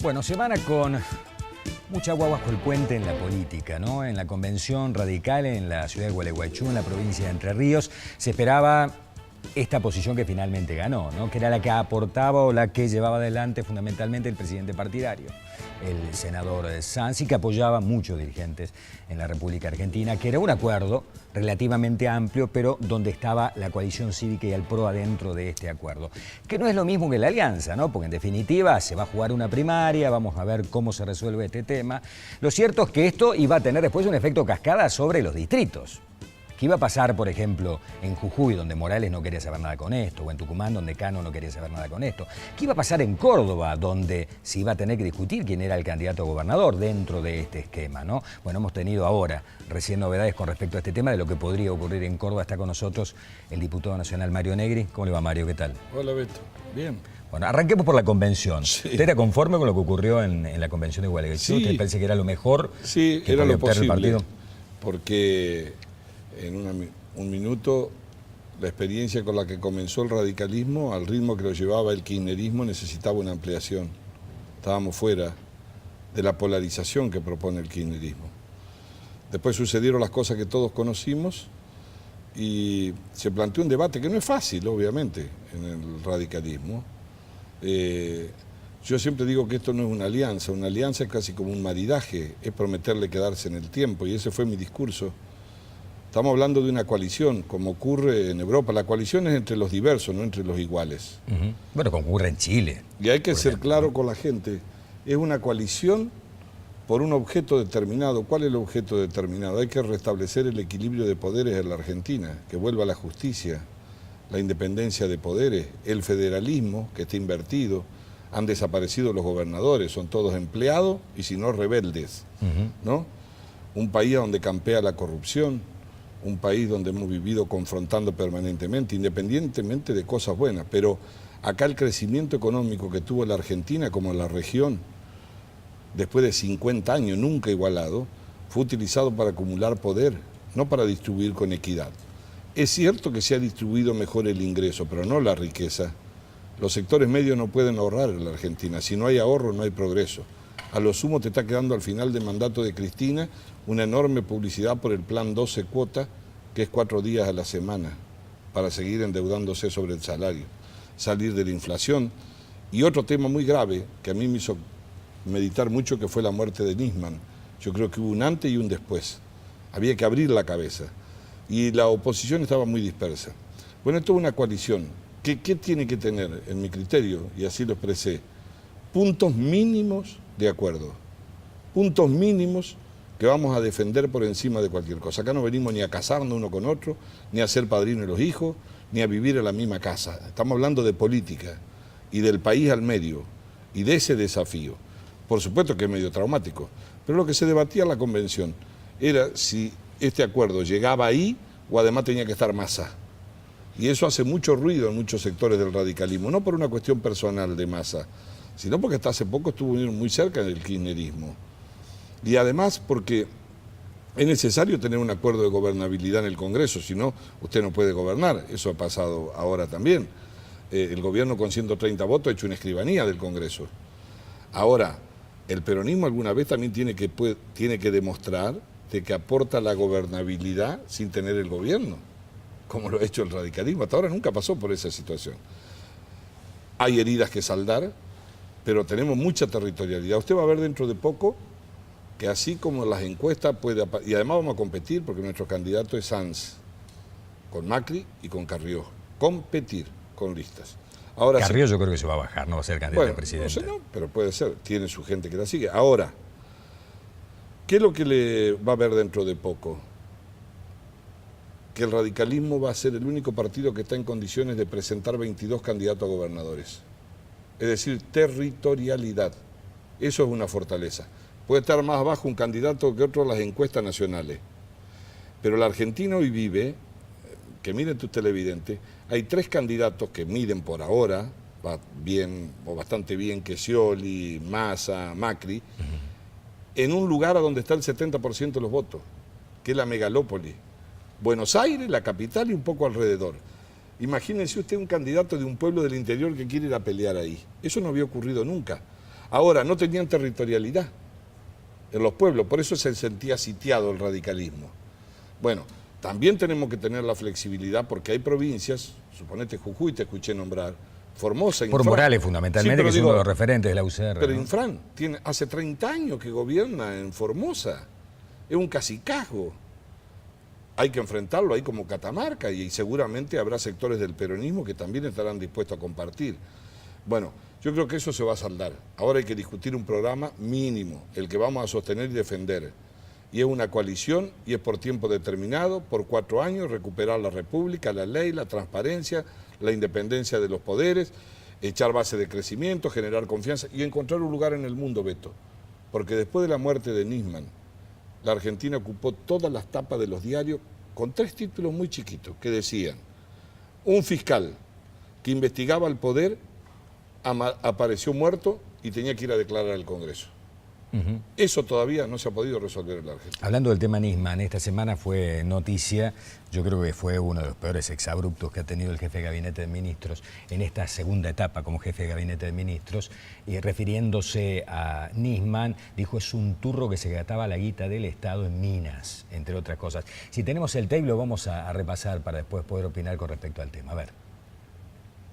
Bueno, semana con mucha agua bajo el puente en la política, ¿no? En la convención radical en la ciudad de Gualeguaychú, en la provincia de Entre Ríos, se esperaba esta posición que finalmente ganó, ¿no? Que era la que aportaba o la que llevaba adelante fundamentalmente el presidente partidario, el senador Sanz, y que apoyaba a muchos dirigentes en la República Argentina, que era un acuerdo relativamente amplio, pero donde estaba la coalición cívica y el PRO adentro de este acuerdo. Que no es lo mismo que la alianza, ¿no? Porque en definitiva se va a jugar una primaria, vamos a ver cómo se resuelve este tema. Lo cierto es que esto iba a tener después un efecto cascada sobre los distritos. ¿Qué iba a pasar, por ejemplo, en Jujuy, donde Morales no quería saber nada con esto, o en Tucumán, donde Cano no quería saber nada con esto? ¿Qué iba a pasar en Córdoba, donde se iba a tener que discutir quién era el candidato a gobernador dentro de este esquema, ¿no? Bueno, hemos tenido ahora recién novedades con respecto a este tema de lo que podría ocurrir en Córdoba. Está con nosotros el diputado nacional Mario Negri. ¿Cómo le va, Mario? ¿Qué tal? Hola, Beto. Bien. Bueno, arranquemos por la convención. Sí. ¿Usted era conforme con lo que ocurrió en la convención de Gualeguaychú? Sí. ¿Usted parece que era lo mejor? Sí, que era podía lo obtener el posible, partido? porque en un minuto la experiencia con la que comenzó el radicalismo, al ritmo que lo llevaba el kirchnerismo, necesitaba una ampliación. Estábamos fuera de la polarización que propone el kirchnerismo. Después sucedieron las cosas que todos conocimos y se planteó un debate que no es fácil, obviamente, en el radicalismo. Yo siempre digo que esto no es una alianza es casi como un maridaje, es prometerle quedarse en el tiempo, y ese fue mi discurso. Estamos hablando de una coalición, como ocurre en Europa. La coalición es entre los diversos, no entre los iguales. Bueno, como ocurre en Chile. Y hay que ser claro con la gente, es una coalición por un objeto determinado. ¿Cuál es el objeto determinado? Hay que restablecer el equilibrio de poderes en la Argentina, que vuelva la justicia, la independencia de poderes, el federalismo, que está invertido. Han desaparecido los gobernadores, son todos empleados y si no rebeldes, ¿no? Un país donde campea la corrupción, un país donde hemos vivido confrontando permanentemente, independientemente de cosas buenas, pero acá el crecimiento económico que tuvo la Argentina como la región, después de 50 años nunca igualado, fue utilizado para acumular poder, no para distribuir con equidad. Es cierto que se ha distribuido mejor el ingreso, pero no la riqueza. Los sectores medios no pueden ahorrar en la Argentina, si no hay ahorro no hay progreso. A lo sumo te está quedando al final del mandato de Cristina una enorme publicidad por el plan 12 cuotas, que es 4 días a la semana, para seguir endeudándose sobre el salario, salir de la inflación. Y otro tema muy grave, que a mí me hizo meditar mucho, que fue la muerte de Nisman. Yo creo que hubo un antes y un después. Había que abrir la cabeza. Y la oposición estaba muy dispersa. Bueno, esto es una coalición. ¿Qué tiene que tener, en mi criterio, y así lo expresé? Puntos mínimos de acuerdo. Puntos mínimos que vamos a defender por encima de cualquier cosa. Acá no venimos ni a casarnos uno con otro, ni a ser padrinos de los hijos, ni a vivir en la misma casa. Estamos hablando de política y del país al medio y de ese desafío. Por supuesto que es medio traumático, pero lo que se debatía en la convención era si este acuerdo llegaba ahí o además tenía que estar Massa. Y eso hace mucho ruido en muchos sectores del radicalismo, no por una cuestión personal de Massa, sino porque hasta hace poco estuvo muy cerca del kirchnerismo. Y además porque es necesario tener un acuerdo de gobernabilidad en el Congreso, si no, usted no puede gobernar. Eso ha pasado ahora también. El gobierno con 130 votos ha hecho una escribanía del Congreso. Ahora, el peronismo alguna vez también tiene que demostrar de que aporta la gobernabilidad sin tener el gobierno, como lo ha hecho el radicalismo. Hasta ahora nunca pasó por esa situación. Hay heridas que saldar, pero tenemos mucha territorialidad. Usted va a ver dentro de poco que así como las encuestas y además vamos a competir porque nuestro candidato es Sanz, con Macri y con Carrió. Competir con listas. Ahora Carrió yo creo que se va a bajar, no va a ser candidato a presidente. No sé, no, pero puede ser, tiene su gente que la sigue. Ahora, ¿qué es lo que le va a ver dentro de poco? Que el radicalismo va a ser el único partido que está en condiciones de presentar 22 candidatos a gobernadores. Es decir, territorialidad. Eso es una fortaleza. Puede estar más abajo un candidato que otro en las encuestas nacionales. Pero la Argentina hoy vive, que miren tus televidentes, hay 3 candidatos que miden por ahora, bien o bastante bien, que Scioli, Massa, Macri, en un lugar a donde está el 70% de los votos, que es la megalópoli. Buenos Aires, la capital y un poco alrededor. Imagínense usted un candidato de un pueblo del interior que quiere ir a pelear ahí. Eso no había ocurrido nunca. Ahora, no tenían territorialidad en los pueblos, por eso se sentía sitiado el radicalismo. Bueno, también tenemos que tener la flexibilidad porque hay provincias, suponete Jujuy, te escuché nombrar, Formosa, por Infran. Morales fundamentalmente, Sí, que es uno de los referentes de la UCR. Pero ¿no? Infran hace 30 años que gobierna en Formosa, es un cacicazgo. Hay que enfrentarlo ahí como Catamarca y seguramente habrá sectores del peronismo que también estarán dispuestos a compartir. Bueno, yo creo que eso se va a saldar. Ahora hay que discutir un programa mínimo, el que vamos a sostener y defender. Y es una coalición y es por tiempo determinado, por 4 años, recuperar la república, la ley, la transparencia, la independencia de los poderes, echar base de crecimiento, generar confianza y encontrar un lugar en el mundo, Beto. Porque después de la muerte de Nisman, la Argentina ocupó todas las tapas de los diarios con 3 títulos muy chiquitos que decían: un fiscal que investigaba el poder apareció muerto y tenía que ir a declarar al Congreso. Eso todavía no se ha podido resolver en la Argentina. Hablando del tema Nisman, esta semana fue noticia, yo creo que fue uno de los peores exabruptos que ha tenido el jefe de Gabinete de Ministros en esta segunda etapa como jefe de Gabinete de Ministros, y refiriéndose a Nisman, dijo: es un turro que se gastaba la guita del Estado en minas, entre otras cosas. Si tenemos el tape lo vamos a repasar para después poder opinar con respecto al tema. A ver.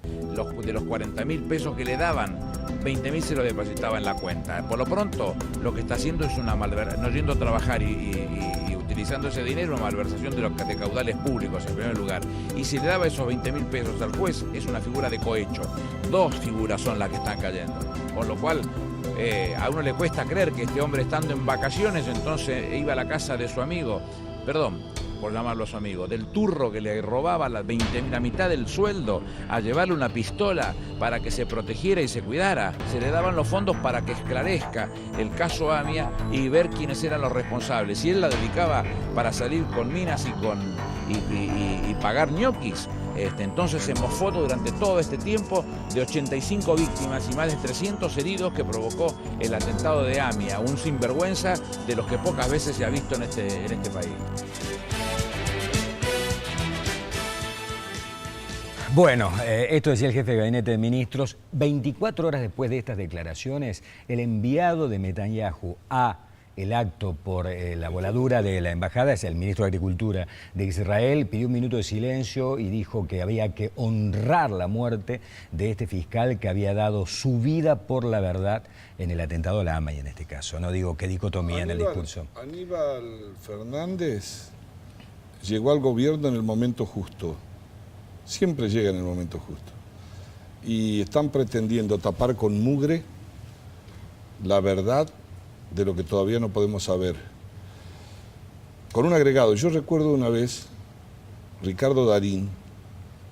De los 40.000 pesos que le daban, 20.000 se lo depositaba en la cuenta. Por lo pronto, lo que está haciendo es una malversación, no yendo a trabajar y utilizando ese dinero, una malversación de caudales públicos en primer lugar. Y si le daba esos 20.000 pesos al juez, es una figura de cohecho. 2 figuras son las que están cayendo. Con lo cual, a uno le cuesta creer que este hombre, estando en vacaciones, entonces iba a la casa de su amigo, por llamarlo a su amigo, del turro que le robaba la mitad del sueldo, a llevarle una pistola para que se protegiera y se cuidara. Se le daban los fondos para que esclarezca el caso AMIA y ver quiénes eran los responsables. Y él la dedicaba para salir con minas y pagar ñoquis. Entonces se mofó durante todo este tiempo de 85 víctimas y más de 300 heridos que provocó el atentado de AMIA, un sinvergüenza de los que pocas veces se ha visto en este país. Bueno, esto decía el jefe de Gabinete de Ministros. 24 horas después de estas declaraciones, el enviado de Netanyahu a el acto por la voladura de la embajada, es el ministro de Agricultura de Israel, pidió un minuto de silencio y dijo que había que honrar la muerte de este fiscal que había dado su vida por la verdad en el atentado a la AMIA en este caso. No digo qué dicotomía en el discurso. Aníbal Fernández llegó al gobierno en el momento justo. Siempre llega en el momento justo. Y están pretendiendo tapar con mugre la verdad de lo que todavía no podemos saber. Con un agregado, yo recuerdo una vez, Ricardo Darín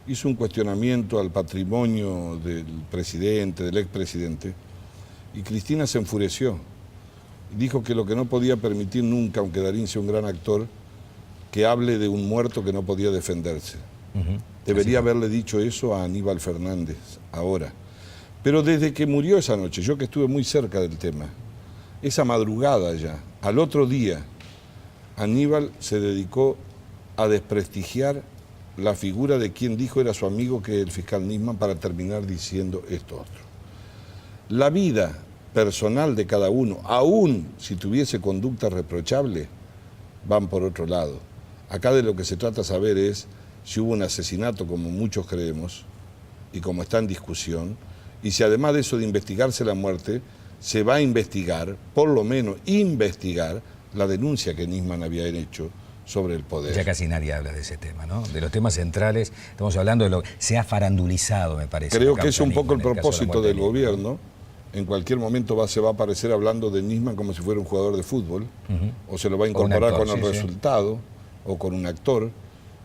hizo un cuestionamiento al patrimonio del presidente, del expresidente, y Cristina se enfureció. Dijo que lo que no podía permitir nunca, aunque Darín sea un gran actor, que hable de un muerto que no podía defenderse. Debería haberle dicho eso a Aníbal Fernández ahora. Pero desde que murió esa noche, yo que estuve muy cerca del tema, esa madrugada ya, al otro día, Aníbal se dedicó a desprestigiar la figura de quien dijo era su amigo, que es el fiscal Nisman, para terminar diciendo esto otro. La vida personal de cada uno, aún si tuviese conducta reprochable, van por otro lado. Acá de lo que se trata de saber es si hubo un asesinato, como muchos creemos, y como está en discusión, y si además de eso de investigarse la muerte, se va a investigar, por lo menos investigar, la denuncia que Nisman había hecho sobre el poder. Ya casi nadie habla de ese tema, ¿no? De los temas centrales, estamos hablando de lo que se ha farandulizado, me parece. Creo que es un poco el propósito del gobierno. En cualquier momento se va a aparecer hablando de Nisman como si fuera un jugador de fútbol, o se lo va a incorporar con el resultado, o con un actor.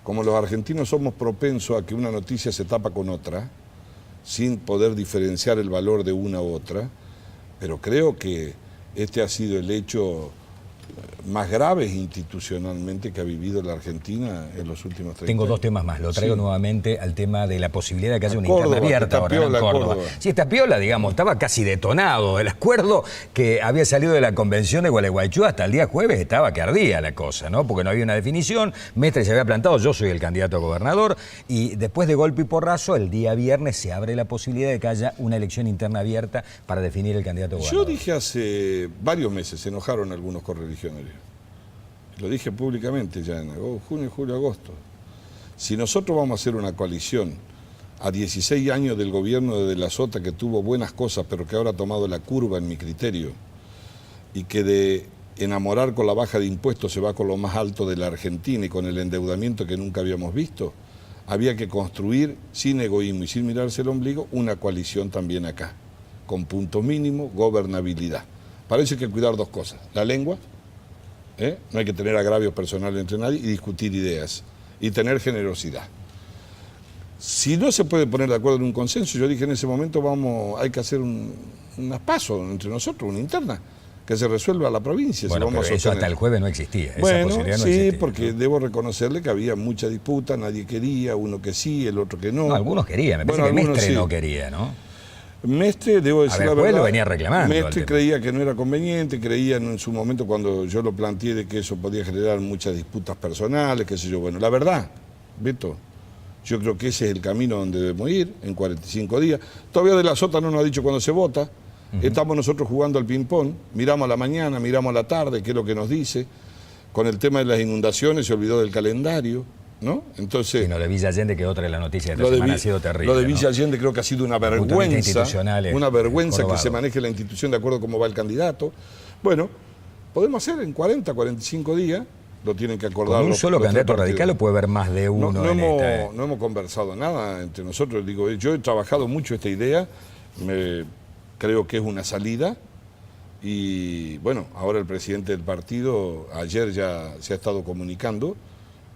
Como los argentinos somos propensos a que una noticia se tapa con otra, sin poder diferenciar el valor de una u otra, pero creo que este ha sido el hecho más graves institucionalmente que ha vivido la Argentina en los últimos 30 Tengo años. dos temas más. Lo traigo nuevamente al tema de la posibilidad de que haya una Córdoba, interna abierta que está ahora en piola, Córdoba. Córdoba. Sí, está piola, digamos, estaba casi detonado. El acuerdo que había salido de la convención de Gualeguaychú hasta el día jueves estaba que ardía la cosa, ¿no? Porque no había una definición. Mestre se había plantado, yo soy el candidato a gobernador, y después de golpe y porrazo, el día viernes se abre la posibilidad de que haya una elección interna abierta para definir el candidato a gobernador. Yo dije hace varios meses, se enojaron algunos correligionarios. Lo dije públicamente ya en junio, julio, agosto. Si nosotros vamos a hacer una coalición a 16 años del gobierno de la Sota, que tuvo buenas cosas, pero que ahora ha tomado la curva en mi criterio, y que de enamorar con la baja de impuestos se va con lo más alto de la Argentina y con el endeudamiento que nunca habíamos visto, había que construir, sin egoísmo y sin mirarse el ombligo, una coalición también acá, con punto mínimo, gobernabilidad. Para eso hay que cuidar dos cosas: la lengua, no hay que tener agravios personales entre nadie, y discutir ideas, y tener generosidad. Si no se puede poner de acuerdo en un consenso, yo dije en ese momento hay que hacer unas pasos entre nosotros, una interna, que se resuelva la provincia. Bueno, si vamos pero a eso hasta sostener. el jueves no existía. Esa Bueno, posibilidad no sí, existía. porque debo reconocerle que había mucha disputa, nadie quería, uno que sí, el otro que no. No, algunos querían, me parece Bueno, que algunos Mestre sí. no quería, ¿no? Mestre, debo decir la Juez verdad, lo venía reclamando al Mestre tema. creía que no era conveniente, creía en su momento cuando yo lo planteé de que eso podía generar muchas disputas personales, qué sé yo. Bueno, la verdad, Beto, yo creo que ese es el camino donde debemos ir en 45 días. Todavía de la Sota no nos ha dicho cuándo se vota. Estamos nosotros jugando al ping-pong, miramos a la mañana, miramos a la tarde, qué es lo que nos dice. Con el tema de las inundaciones se olvidó del calendario, ¿no? Entonces, Y no, de Villa Allende, que otra de las noticias de lo esta de, semana Vi- ha sido terrible. lo de ¿no? Villa Allende creo que ha sido una Punto de vista vergüenza, institucional es que jorobado. se maneje la institución de acuerdo a cómo va el candidato. Bueno, podemos hacer en 40, 45 días, lo tienen que acordar. ¿Con un los- solo los tres candidato partidos. radical o puede haber más de uno No en hemos, esta? no hemos conversado nada entre nosotros. Digo, yo he trabajado mucho esta idea, creo que es una salida. Y bueno, ahora el presidente del partido ayer ya se ha estado comunicando,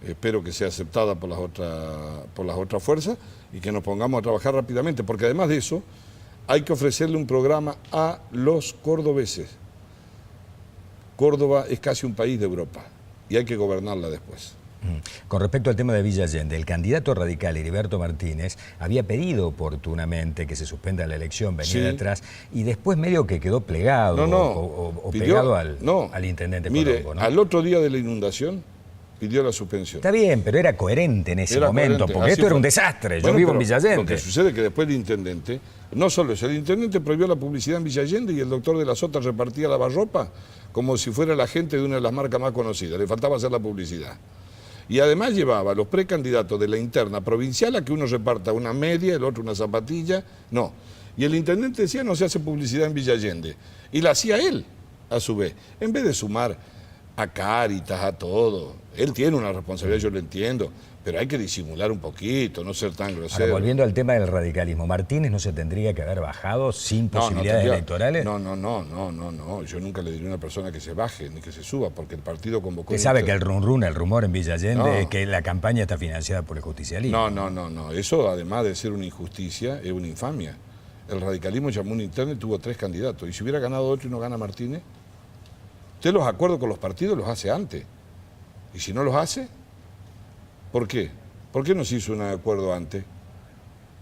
espero que sea aceptada por las otras fuerzas y que nos pongamos a trabajar rápidamente, porque además de eso hay que ofrecerle un programa a los cordobeses. Córdoba es casi un país de Europa y hay que gobernarla después. Con respecto al tema de Villa Allende, el candidato radical Heriberto Martínez había pedido oportunamente que se suspenda la elección, venía Sí. de atrás, y después medio que quedó plegado o pidió- pegado al intendente Mire, Colombo, ¿no? al otro día de la inundación pidió la suspensión. Está bien, pero era coherente en ese Era momento, coherente, porque así esto era fue. un desastre. Yo Bueno, vivo en pero Villa Allende. Lo que sucede es que después el intendente, no solo eso, el intendente prohibió la publicidad en Villa Allende y el doctor de la Sota repartía lavarropa como si fuera la gente de una de las marcas más conocidas. Le faltaba hacer la publicidad. Y además llevaba a los precandidatos de la interna provincial a que uno reparta una media, el otro una zapatilla. No. Y el intendente decía no se hace publicidad en Villa Allende. Y la hacía él, a su vez. En vez de sumar a Cáritas, a todo. Él tiene una responsabilidad, yo lo entiendo. Pero hay que disimular un poquito, no ser tan grosero. Ahora, volviendo al tema del radicalismo, ¿Martínez no se tendría que haber bajado sin posibilidades electorales? No. Yo nunca le diría a una persona que se baje ni que se suba, porque el partido convocó... Usted sabe que el rumor en Villa Allende No. es que la campaña está financiada por el justicialismo. No. Eso, además de ser una injusticia, es una infamia. El radicalismo llamó una interna y tuvo 3 candidatos. Y si hubiera ganado otro y no gana Martínez, usted los acuerdos con los partidos los hace antes. Y si no los hace, ¿por qué? ¿Por qué no se hizo un acuerdo antes?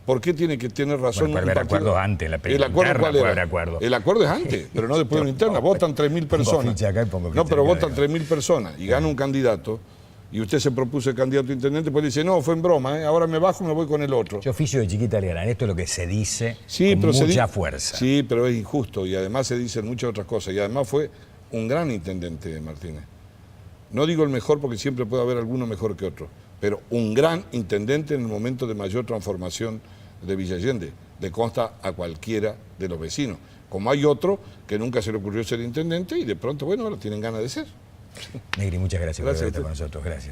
¿Por qué tiene que tener razón? Bueno, puede un haber partido? acuerdo antes, la ¿El acuerdo interna cuál puede era? haber acuerdo. El acuerdo es antes, pero no después de una interna. Votan 3.000 personas. ficha acá y pongo ficha No, pero acá, votan digamos. 3.000 personas y gana un candidato y usted se propuso el candidato a intendente, pues dice, no, fue en broma, ahora me bajo y me voy con el otro. Yo oficio de chiquita al gran, esto es lo que se dice Sí, con pero se mucha di- fuerza. Sí, pero es injusto y además se dicen muchas otras cosas. Y además fue un gran intendente, Martínez. No digo el mejor porque siempre puede haber alguno mejor que otro, pero un gran intendente en el momento de mayor transformación de Villa Allende. Le consta a cualquiera de los vecinos. Como hay otro que nunca se le ocurrió ser intendente y de pronto, bueno, ahora tienen ganas de ser. Negri, muchas gracias por Gracias a haber estado usted. con nosotros. Gracias.